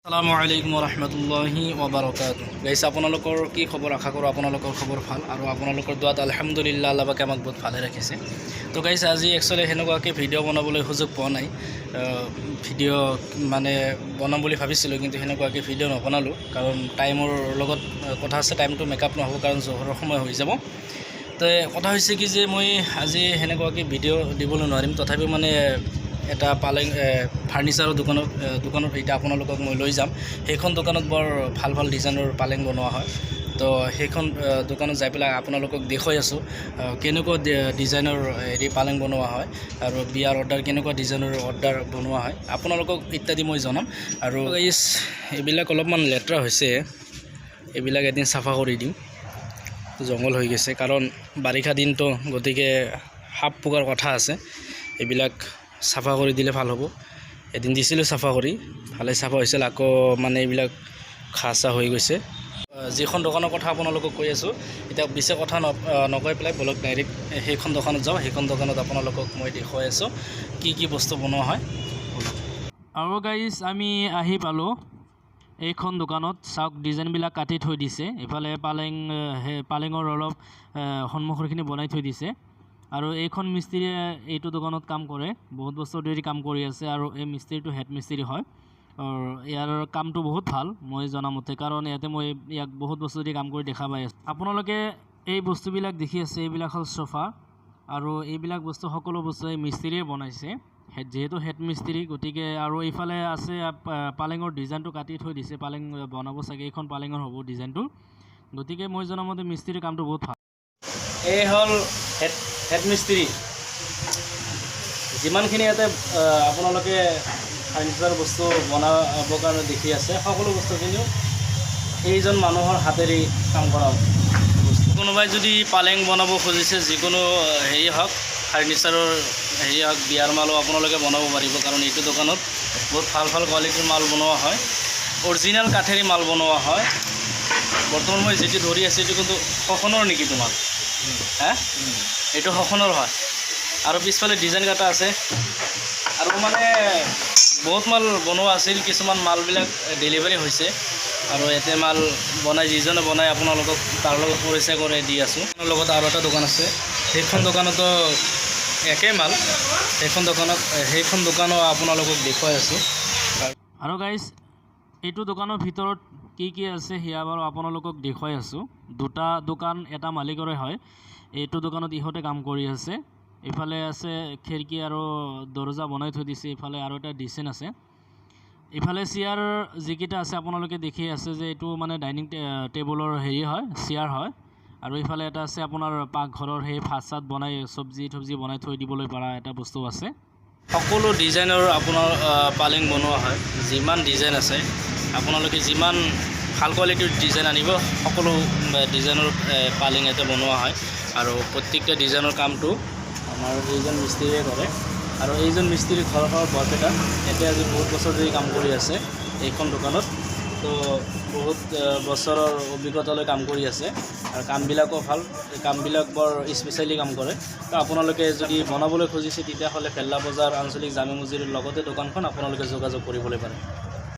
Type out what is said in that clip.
আসসালামু আলাইকুম ৰহমতুল্লাহি ওবাৰাকাতুহু গাইস আপোনালোকৰ কি খবৰ আশা কৰোঁ আপোনালোকৰ খবৰ ভাল আৰু আপোনালোকৰ দুৱাত আলহামদুলিল্লাহ আল্লাহ পাকে আমাক বহুত ভালে ৰাখিছে তো গাইস আজি একচুৱেলি সেনেকুৱাকৈ ভিডিঅ' বনাবলৈ সুযোগ পোৱা নাই ভিডিঅ' মানে বনাম বুলি ভাবিছিলোঁ কিন্তু সেনেকুৱাকৈ ভিডিঅ' নবনালোঁ কাৰণ টাইমৰ লগত কথা আছে টাইমটো মেকআপ নহ'ব কাৰণ জোহৰৰ সময় হৈ যাব তো কথা হৈছে কি যে মই আজি সেনেকুৱাকৈ ভিডিঅ' দিবলৈ নোৱাৰিম তথাপিও মানে এটা পালেং ফাৰ্নিচাৰৰ দোকানত এটা আপোনালোকক মই লৈ যাম সেইখন দোকানত বৰ ভাল ভাল ডিজাইনৰ পালেং বনোৱা হয় তো সেইখন দোকানত যাই পেলাই আপোনালোকক দেখুৱাই আছোঁ কেনেকুৱা ডিজাইনৰ পালেং বনোৱা হয় আৰু বিয়াৰ অৰ্ডাৰ কেনেকুৱা ডিজাইনৰ অৰ্ডাৰ বনোৱা হয় আপোনালোকক ইত্যাদি মই জনাম আৰু এইবিলাক অলপমান লেতেৰা হৈছে এইবিলাক এদিন চাফা কৰি দিম জংঘল হৈ গৈছে কাৰণ বাৰিষা দিনটো গতিকে সাপ পোকাৰ কথা আছে এইবিলাক চাফা কৰি দিলে ভাল হ'ব এদিন দিছিলোঁ চাফা কৰি ভালে চাফা হৈছিল আকৌ মানে এইবিলাক ঘাঁ চাহ হৈ গৈছে যিখন দোকানৰ কথা আপোনালোকক কৈ আছোঁ এতিয়া বেছি কথা নকৈ পেলাই বলক ডাইৰেক্ট সেইখন দোকানত যাওঁ সেইখন দোকানত আপোনালোকক মই দেখুৱাই আছোঁ কি কি বস্তু বনোৱা হয় আৰু গাইজ আমি আহি পালোঁ এইখন দোকানত চাওক ডিজাইনবিলাক কাটি থৈ দিছে এইফালে পালেঙৰ অলপ সন্মুখৰখিনি বনাই থৈ দিছে আৰু এইখন মিস্ত্ৰীয়ে এইটো দোকানত কাম কৰে বহুত বছৰ ধৰি কাম কৰি আছে আৰু এই মিস্ত্ৰীটো হেড মিস্ত্ৰী হয় ইয়াৰ কামটো বহুত ভাল মই জনামতে কাৰণ ইয়াতে মই ইয়াক বহুত বছৰ ধৰি কাম কৰি দেখা পাই আছোঁ আপোনালোকে এই বস্তুবিলাক দেখি আছে এইবিলাক হ'ল চোফা আৰু এইবিলাক বস্তু সকলো বস্তু এই মিস্ত্ৰীয়ে বনাইছে যেহেতু হেড মিস্ত্ৰী গতিকে আৰু এইফালে আছে পালেঙৰ ডিজাইনটো কাটি থৈ দিছে পালেং বনাব চাগে এইখন পালেঙৰ হ'ব ডিজাইনটো গতিকে মই জনামতে মিস্ত্ৰীৰ কামটো বহুত ভাল এই হ'ল হেড মিস্ত্ৰী যিমানখিনি ইয়াতে আপোনালোকে ফাৰ্নিচাৰ বস্তু বনাবৰ কাৰণে দেখি আছে সকলো বস্তুখিনিও এইজন মানুহৰ হাতেৰে কাম কৰা বস্তু কোনোবাই যদি পালেং বনাব খুজিছে যিকোনো হেৰি হওক ফাৰ্নিচাৰৰ হেৰি হওক বিয়াৰ মালো আপোনালোকে বনাব পাৰিব কাৰণ এইটো দোকানত বহুত ভাল ভাল কোৱালিটিৰ মাল বনোৱা হয় অৰিজিনেল কাঠেৰে মাল বনোৱা হয় বৰ্তমান মই যিটো ধৰি আছোঁ এইটো কিন্তু শখনৰ নেকি তোমাৰ হা এইটো শখনৰ হয় আৰু পিছফালে ডিজাইন কাটা আছে আৰু মানে বহুত মাল বনোৱা আছিল কিছুমান মালবিলাক ডেলিভাৰী হৈছে আৰু ইয়াতে মাল বনাই যিজনে বনাই আপোনালোকক তাৰ লগত পৰিচয় কৰি দি আছোঁ লগত আৰু এটা দোকান আছে সেইখন দোকানতো একেই মাল সেইখন দোকানো আপোনালোকক দেখুৱাই আছোঁ আৰু গাইজ এইটো দোকানৰ ভিতৰত কি আছে সেয়া বাৰু আপোনালোকক দেখুৱাই আছোঁ দুটা দোকান এটা মালিকৰে হয় এইটো দোকানত ইহঁতে কাম কৰি আছে ইফালে আছে খিৰিকী আৰু দৰজা বনাই থৈ দিছে ইফালে আৰু এটা ডিজাইন আছে ইফালে চেয়াৰ যিকেইটা আছে আপোনালোকে দেখি আছে যে এইটো মানে ডাইনিং টেবুলৰ হেৰি হয় চেয়াৰ হয় আৰু ইফালে এটা আছে আপোনাৰ পাকঘৰৰ সেই ভাত চাত বনাই চব্জি বনাই থৈ দিবলৈ পৰা এটা বস্তু আছে সকলো ডিজাইনৰ আপোনাৰ পালেং বনোৱা হয় যিমান ডিজাইন আছে আপোনালোকে যিমান ভাল কোৱালিটিৰ ডিজাইন আনিব সকলো ডিজাইনৰ পালেং ইয়াতে বনোৱা হয় আৰু প্ৰত্যেকটা ডিজাইনৰ কামটো আমাৰ এইজন মিস্ত্ৰীয়ে কৰে আৰু এইজন মিস্ত্ৰী ঘৰৰ বৰপেটা ইয়াতে আজি বহুত বছৰ ধৰি কাম কৰি আছে এইখন দোকানত তো বহুত বছৰৰ অভিজ্ঞতালৈ কাম কৰি আছে আৰু কামবিলাকো ভাল কামবিলাক বৰ স্পেচিয়েলি কাম কৰে তো আপোনালোকে যদি বনাবলৈ খুজিছে তেতিয়াহ'লে ভেল্লা বজাৰ আঞ্চলিক জামে মছজিদৰ লগতে দোকানখন আপোনালোকে যোগাযোগ কৰিবলৈ পাৰে